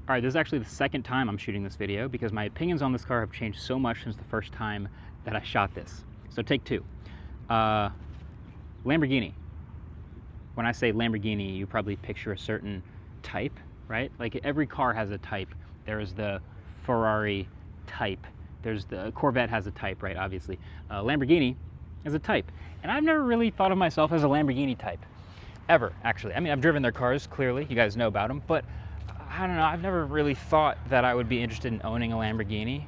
All right, this is actually the second time I'm shooting this video because my opinions on this car have changed so much since the first time that I shot this. So take two. Lamborghini. When I say Lamborghini, you probably picture a certain type, right? Like every car has a type. There's the Ferrari type. There's the Corvette has a type, right? Obviously. Lamborghini is a type. And I've never really thought of myself as a Lamborghini type. Ever, actually. I mean, I've driven their cars, clearly. You guys know about them. But I don't know, I've never really thought that I would be interested in owning a Lamborghini.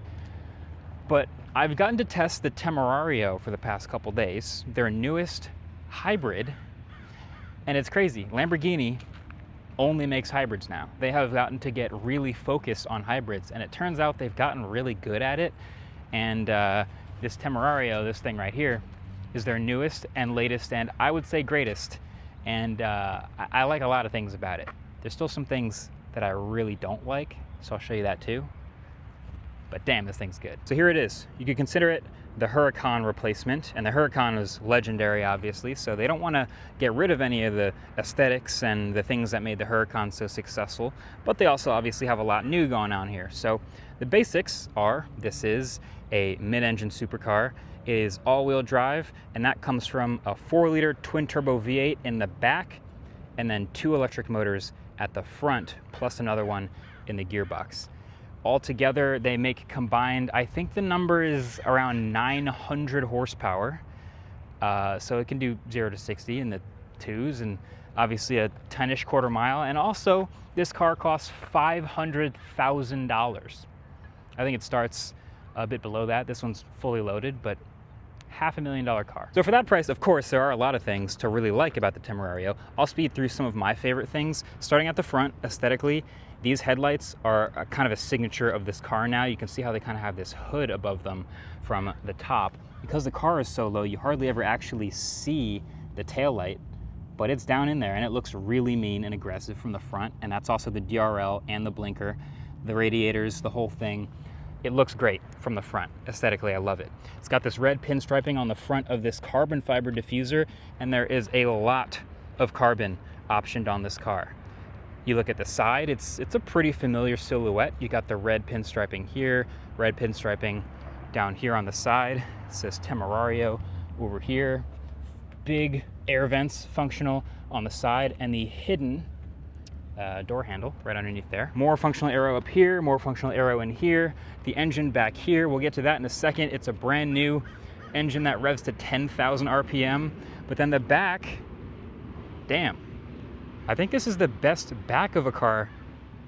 But I've gotten to test the Temerario for the past couple days, their newest hybrid, and it's crazy. Lamborghini only makes hybrids now. They have gotten to get really focused on hybrids, and it turns out they've gotten really good at it. And this Temerario, this thing right here, is their newest and latest, and I would say greatest. And I like a lot of things about it. There's still some things that I really don't like, so I'll show you that too. But damn, this thing's good. So here it is. You could consider it the Huracan replacement, and the Huracan is legendary, obviously, so they don't want to get rid of any of the aesthetics and the things that made the Huracan so successful, but they also obviously have a lot new going on here. So the basics are, this is a mid-engine supercar. It is all-wheel drive, and that comes from a 4-liter twin-turbo V8 in the back, and then 2 electric motors at the front, plus another one in the gearbox. Altogether, they make combined, I think the number is around 900 horsepower. So it can do 0 to 60 in the 2s, and obviously a 10-ish quarter mile. And also, this car costs $500,000. I think it starts a bit below that. This one's fully loaded, but $500,000 car. So for that price, of course, there are a lot of things to really like about the Temerario. I'll speed through some of my favorite things. Starting at the front, aesthetically, these headlights are a kind of a signature of this car now. You can see how they kind of have this hood above them from the top. Because the car is so low, you hardly ever actually see the taillight, but it's down in there and it looks really mean and aggressive from the front. And that's also the DRL and the blinker, the radiators, the whole thing. It looks great from the front. Aesthetically, I love it. It's got this red pinstriping on the front of this carbon fiber diffuser, and there is a lot of carbon optioned on this car. You look at the side, it's a pretty familiar silhouette. You got the red pinstriping here, red pinstriping down here on the side. It says Temerario over here. Big air vents functional on the side, and the hidden door handle right underneath there. More functional aero up here, more functional aero in here. The engine back here, we'll get to that in a second. It's a brand new engine that revs to 10,000 RPM. But then the back, damn. I think this is the best back of a car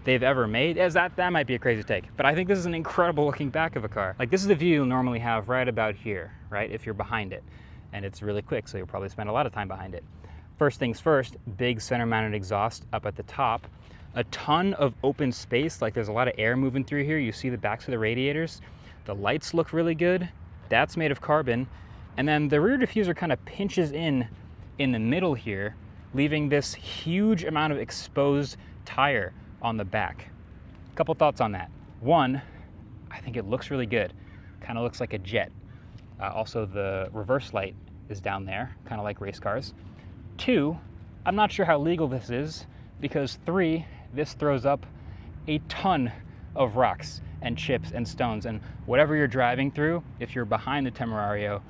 they've ever made. As that might be a crazy take, but I think this is an incredible looking back of a car. Like, this is the view you'll normally have right about here, right? If you're behind it. And it's really quick, so you'll probably spend a lot of time behind it. First things first, big center mounted exhaust up at the top. A ton of open space, like there's a lot of air moving through here. You see the backs of the radiators. The lights look really good. That's made of carbon. And then the rear diffuser kind of pinches in the middle here, leaving this huge amount of exposed tire on the back. A couple thoughts on that. One, I think it looks really good. Kind of looks like a jet. Also, the reverse light is down there, kind of like race cars. Two, I'm not sure how legal this is, because 3, this throws up a ton of rocks and chips and stones, and whatever you're driving through, if you're behind the Temerario,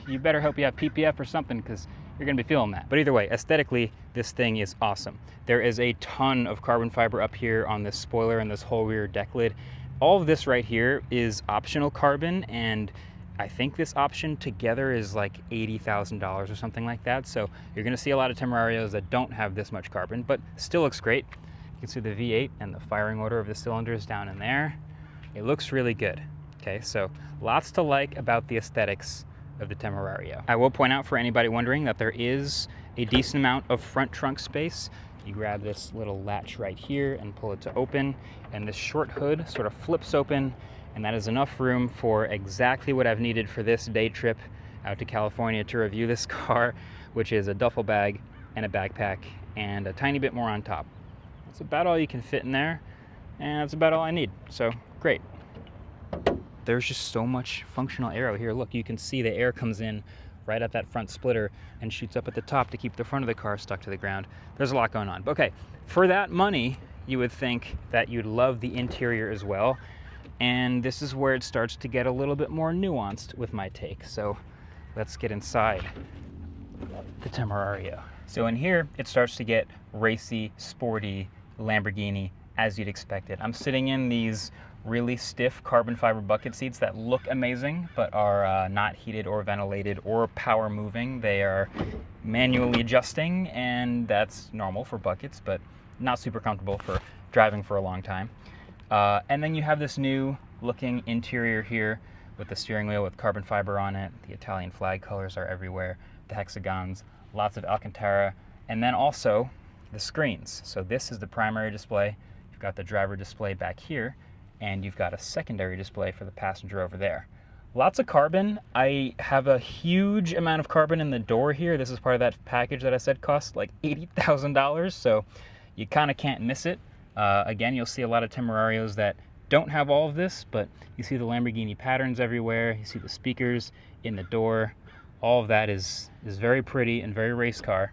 you better hope you have PPF or something, because you're gonna be feeling that. But either way, aesthetically, this thing is awesome. There is a ton of carbon fiber up here on this spoiler and this whole rear deck lid. All of this right here is optional carbon, and I think this option together is like $80,000 or something like that. So you're gonna see a lot of Temerarios that don't have this much carbon, but still looks great. You can see the V8 and the firing order of the cylinders down in there. It looks really good. Okay, so lots to like about the aesthetics of the Temerario. I will point out for anybody wondering that there is a decent amount of front trunk space. You grab this little latch right here and pull it to open, and this short hood sort of flips open, and that is enough room for exactly what I've needed for this day trip out to California to review this car, which is a duffel bag and a backpack and a tiny bit more on top. That's about all you can fit in there, and that's about all I need, so great. There's just so much functional aero here. Look, you can see the air comes in right at that front splitter and shoots up at the top to keep the front of the car stuck to the ground. There's a lot going on. But okay, for that money, you would think that you'd love the interior as well. And this is where it starts to get a little bit more nuanced with my take. So let's get inside the Temerario. So in here, it starts to get racy, sporty, Lamborghini, as you'd expect it. I'm sitting in these really stiff carbon fiber bucket seats that look amazing, but are not heated or ventilated or power moving. They are manually adjusting, and that's normal for buckets, but not super comfortable for driving for a long time. And then you have this new looking interior here with the steering wheel with carbon fiber on it. The Italian flag colors are everywhere, the hexagons, lots of Alcantara, and then also the screens. So this is the primary display. You've got the driver display back here, and you've got a secondary display for the passenger over there. Lots of carbon. I have a huge amount of carbon in the door here. This is part of that package that I said costs like $80,000, so you kind of can't miss it. Again, you'll see a lot of Temerarios that don't have all of this, but you see the Lamborghini patterns everywhere. You see the speakers in the door. All of that is very pretty and very race car.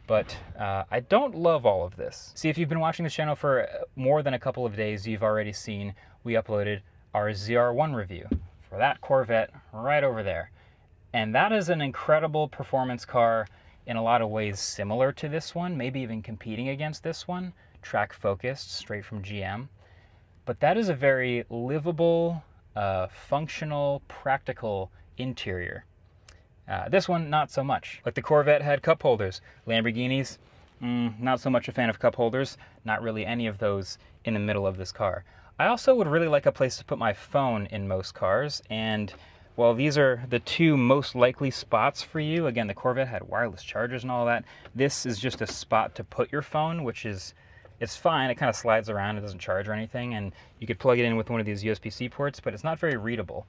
But I don't love all of this. See, if you've been watching this channel for more than a couple of days, you've already seen we uploaded our ZR1 review for that Corvette right over there. And that is an incredible performance car in a lot of ways similar to this one, maybe even competing against this one, track focused, straight from GM. But that is a very livable, functional, practical interior. This one, not so much. Like the Corvette had cup holders. Lamborghinis, not so much a fan of cup holders. Not really any of those in the middle of this car. I also would really like a place to put my phone in most cars, and well, these are the two most likely spots for you. Again, the Corvette had wireless chargers and all that. This is just a spot to put your phone, which is, it's fine. It kind of slides around. It doesn't charge or anything, and you could plug it in with one of these USB-C ports, but it's not very readable.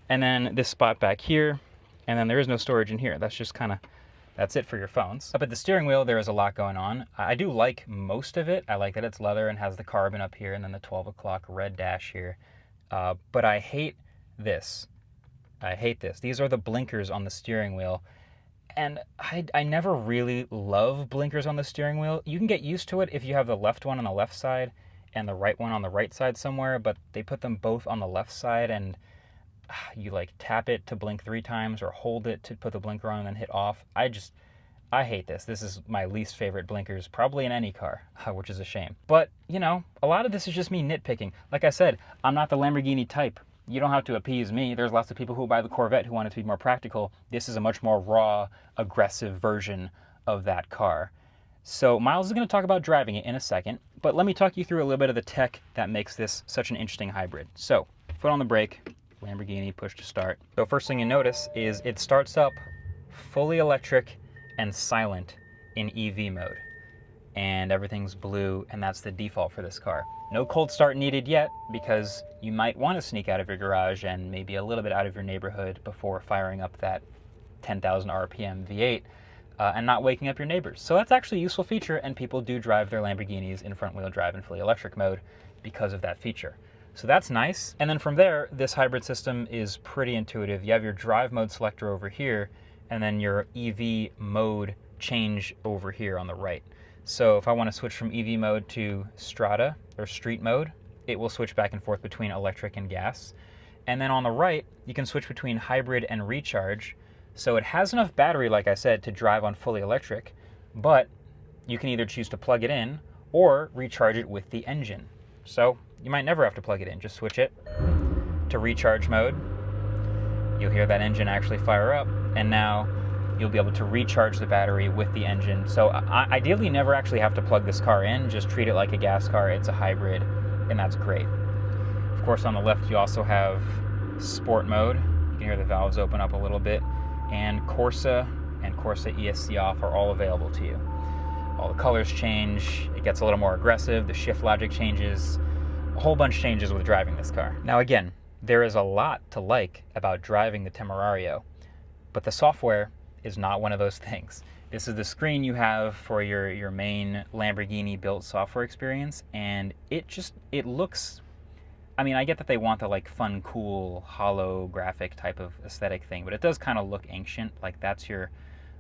And then this spot back here, and then there is no storage in here. That's just kind of, that's it for your phones. Up at the steering wheel, there is a lot going on. I do like most of it. I like that it's leather and has the carbon up here and then the 12 o'clock red dash here. But I hate this. I hate this. These are the blinkers on the steering wheel. And I never really love blinkers on the steering wheel. You can get used to it if you have the left one on the left side and the right one on the right side somewhere, but they put them both on the left side, and you like tap it to blink 3 times or hold it to put the blinker on and then hit off. I hate this. This is my least favorite blinkers probably in any car, which is a shame. But, you know, a lot of this is just me nitpicking. Like I said, I'm not the Lamborghini type. You don't have to appease me. There's lots of people who buy the Corvette who want it to be more practical. This is a much more raw, aggressive version of that car. So Miles is going to talk about driving it in a second, but let me talk you through a little bit of the tech that makes this such an interesting hybrid. So, foot on the brake, Lamborghini, push to start. So first thing you notice is it starts up fully electric and silent in EV mode. And everything's blue, and that's the default for this car. No cold start needed yet, because you might want to sneak out of your garage and maybe a little bit out of your neighborhood before firing up that 10,000 RPM V8 and not waking up your neighbors. So that's actually a useful feature, and people do drive their Lamborghinis in front-wheel drive and fully electric mode because of that feature. So that's nice. And then from there, this hybrid system is pretty intuitive. You have your drive mode selector over here, and then your EV mode change over here on the right. So if I want to switch from EV mode to Strada or street mode, it will switch back and forth between electric and gas. And then on the right, you can switch between hybrid and recharge. So it has enough battery, like I said, to drive on fully electric, but you can either choose to plug it in or recharge it with the engine. So you might never have to plug it in. Just switch it to recharge mode. You'll hear that engine actually fire up, and now you'll be able to recharge the battery with the engine. So ideally, you never actually have to plug this car in. Just treat it like a gas car. It's a hybrid, and that's great. Of course, on the left, you also have sport mode. You can hear the valves open up a little bit. And Corsa and Corsa ESC off are all available to you. All the colors change. It gets a little more aggressive. The shift logic changes. A whole bunch changes with driving this car. Now again, there is a lot to like about driving the Temerario, but the software is not one of those things. This is the screen you have for your main Lamborghini built software experience, and it looks, I mean, I get that they want the like fun, cool, holographic type of aesthetic thing, but it does kind of look ancient. Like that's your,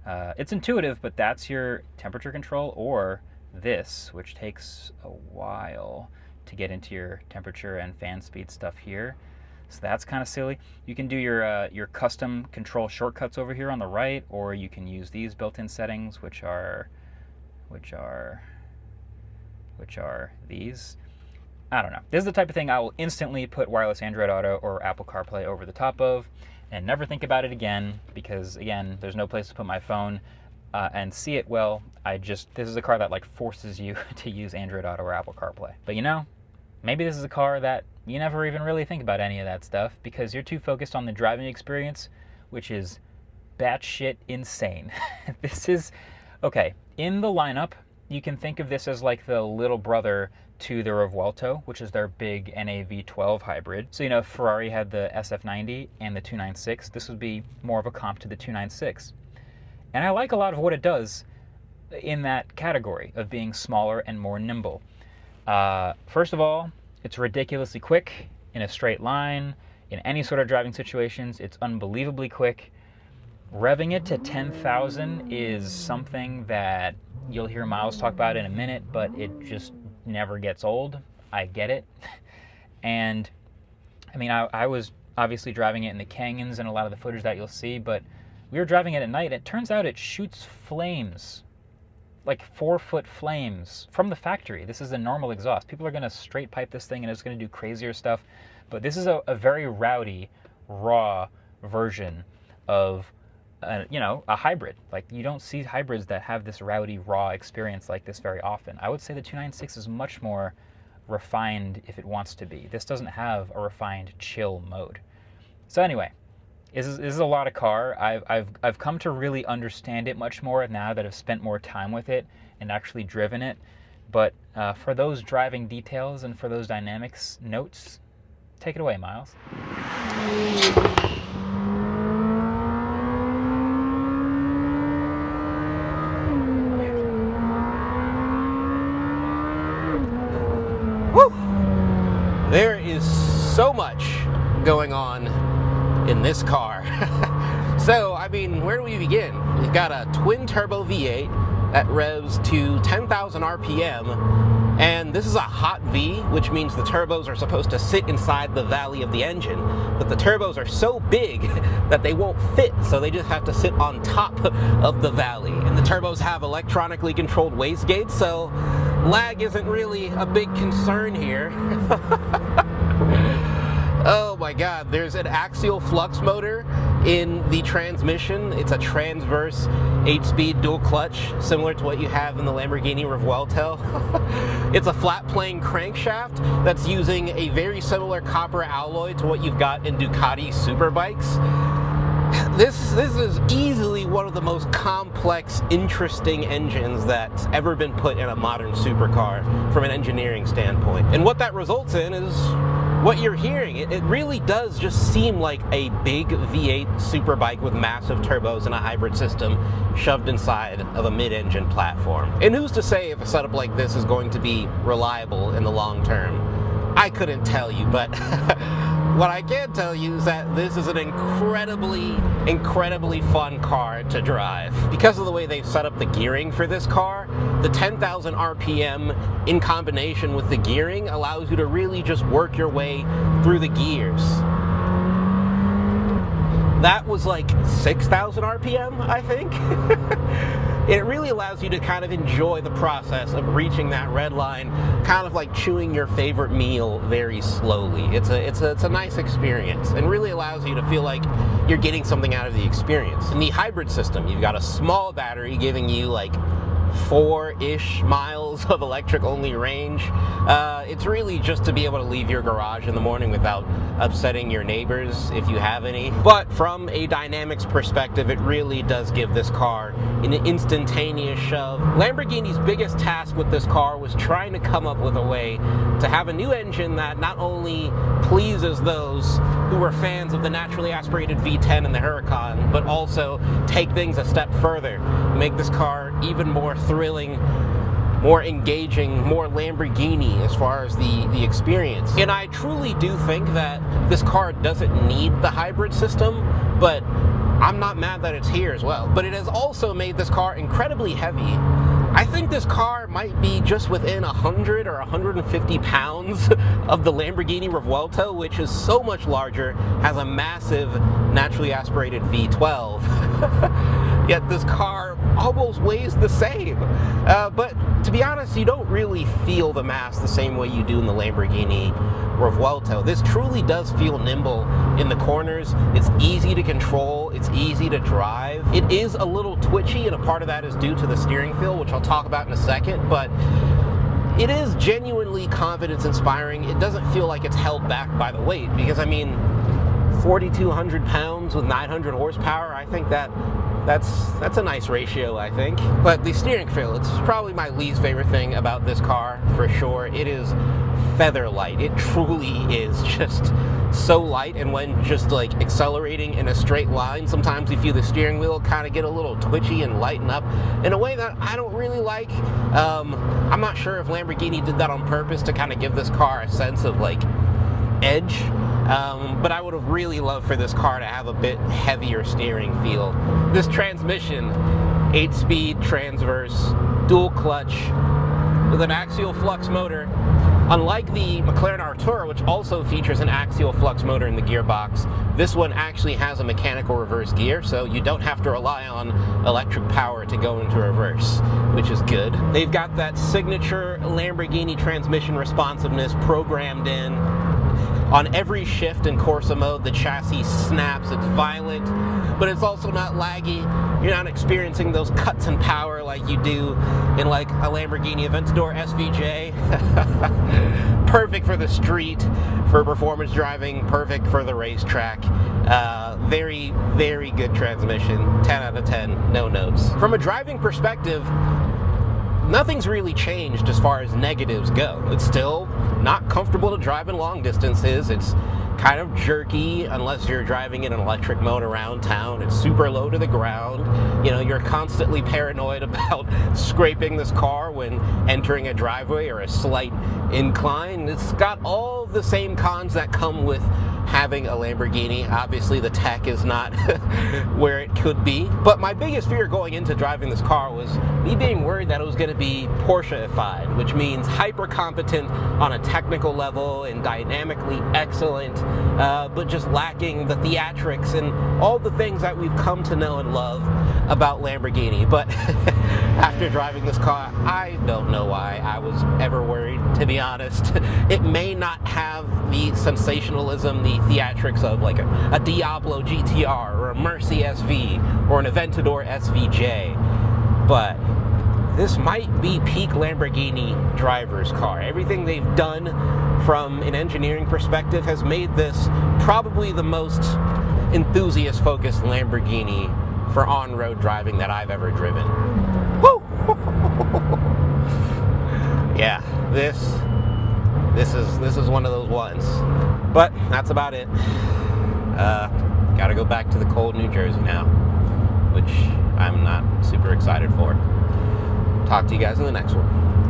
it's intuitive, but that's your temperature control or this, which takes a while to get into your temperature and fan speed stuff here. So that's kind of silly. You can do your custom control shortcuts over here on the right, or you can use these built-in settings, which are these. I don't know. This is the type of thing I will instantly put wireless Android Auto or Apple CarPlay over the top of and never think about it again, because again, there's no place to put my phone and see it well. This is a car that like forces you to use Android Auto or Apple CarPlay. But you know, maybe this is a car that you never even really think about any of that stuff because you're too focused on the driving experience, which is batshit insane. This is, okay, in the lineup, you can think of this as like the little brother to the Revuelto, which is their big NAV12 hybrid. So, you know, Ferrari had the SF90 and the 296. This would be more of a comp to the 296. And I like a lot of what it does in that category of being smaller and more nimble. First of all, it's ridiculously quick in a straight line. In any sort of driving situations, it's unbelievably quick. Revving it to 10,000 is something that you'll hear Miles talk about in a minute, but it just never gets old. I get it. And I mean, I was obviously driving it in the canyons and a lot of the footage that you'll see, but we were driving it at night. It turns out it shoots flames, like 4-foot flames from the factory. This is a normal exhaust. People are going to straight pipe this thing and it's going to do crazier stuff. But this is a very rowdy, raw version of a hybrid. Like, you don't see hybrids that have this rowdy, raw experience like this very often. I would say the 296 is much more refined if it wants to be. This doesn't have a refined chill mode. So anyway, this is a lot of car. I've come to really understand it much more now that I've spent more time with it and actually driven it. But for those driving details and for those dynamics notes, take it away, Miles. Woo! There is so much going on in this car. So, I mean, where do we begin? We've got a twin turbo V8 that revs to 10,000 RPM, and this is a hot V, which means the turbos are supposed to sit inside the valley of the engine, but the turbos are so big that they won't fit, so they just have to sit on top of the valley. And the turbos have electronically controlled wastegates, so lag isn't really a big concern here. Oh my god, there's an axial flux motor in the transmission. It's a transverse 8-speed dual clutch, similar to what you have in the Lamborghini Revuelto. It's a flat plane crankshaft that's using a very similar copper alloy to what you've got in Ducati Superbikes. This is easily one of the most complex, interesting engines that's ever been put in a modern supercar from an engineering standpoint. And what that results in is what you're hearing. It really does just seem like a big V8 superbike with massive turbos and a hybrid system shoved inside of a mid-engine platform. And who's to say if a setup like this is going to be reliable in the long term? I couldn't tell you, but what I can tell you is that this is an incredibly fun car to drive. Because of the way they've set up the gearing for this car, the 10,000 RPM in combination with the gearing allows you to really just work your way through the gears. That was like 6,000 RPM, I think. It really allows you to kind of enjoy the process of reaching that red line, kind of like chewing your favorite meal very slowly. It's a nice experience and really allows you to feel like you're getting something out of the experience. In the hybrid system, you've got a small battery giving you like 4-ish miles of electric-only range. It's really just to be able to leave your garage in the morning without upsetting your neighbors, if you have any. But from a dynamics perspective, it really does give this car an instantaneous shove. Lamborghini's biggest task with this car was trying to come up with a way to have a new engine that not only pleases those who were fans of the naturally aspirated V10 and the Huracan, but also take things a step further, make this car even more thrilling, more engaging, more Lamborghini as far as the experience. And I truly do think that this car doesn't need the hybrid system, but I'm not mad that it's here as well. But it has also made this car incredibly heavy. I think this car might be just within 100 or 150 pounds of the Lamborghini Revuelto, which is so much larger, has a massive naturally aspirated V12. Yet this car almost weighs the same. But to be honest, you don't really feel the mass the same way you do in the Lamborghini Revuelto. This truly does feel nimble in the corners. It's easy to control, it's easy to drive. It is a little twitchy, and a part of that is due to the steering feel, which I'll talk about in a second, but it is genuinely confidence inspiring. It doesn't feel like it's held back by the weight, because I mean, 4,200 pounds with 900 horsepower, I think that's a nice ratio, I think. But the steering feel, it's probably my least favorite thing about this car, for sure. It is feather light. It truly is just so light, and when just like accelerating in a straight line, sometimes you feel the steering wheel kind of get a little twitchy and lighten up in a way that I don't really like. I'm not sure if Lamborghini did that on purpose to kind of give this car a sense of like edge, but I would have really loved for this car to have a bit heavier steering feel. This transmission, 8-speed transverse, dual clutch with an axial flux motor. Unlike the McLaren Artura, which also features an axial flux motor in the gearbox, this one actually has a mechanical reverse gear, so you don't have to rely on electric power to go into reverse, which is good. They've got that signature Lamborghini transmission responsiveness programmed in. On every shift in Corsa mode, the chassis snaps. It's violent, but it's also not laggy. You're not experiencing those cuts in power like you do in like a Lamborghini Aventador SVJ. Perfect for the street, for performance driving, perfect for the racetrack. Very, very good transmission. 10 out of 10, no notes. From a driving perspective, nothing's really changed as far as negatives go. It's still not comfortable to drive in long distances. It's kind of jerky unless you're driving in an electric mode around town. It's super low to the ground. You know, you're constantly paranoid about scraping this car when entering a driveway or a slight incline. It's got all the same cons that come with having a Lamborghini. Obviously the tech is not where it could be, but my biggest fear going into driving this car was me being worried that it was going to be Porsche-ified, which means hyper competent on a technical level and dynamically excellent, but just lacking the theatrics and all the things that we've come to know and love about Lamborghini. But after driving this car, I don't know why I was ever worried, to be honest. It may not have the sensationalism, the theatrics of like a Diablo GTR or a Mercy SV or an Aventador SVJ, but this might be peak Lamborghini driver's car. Everything they've done from an engineering perspective has made this probably the most enthusiast-focused Lamborghini for on-road driving that I've ever driven. Woo! Yeah, this is one of those ones. But that's about it. Gotta go back to the cold New Jersey now, which I'm not super excited for. Talk to you guys in the next one.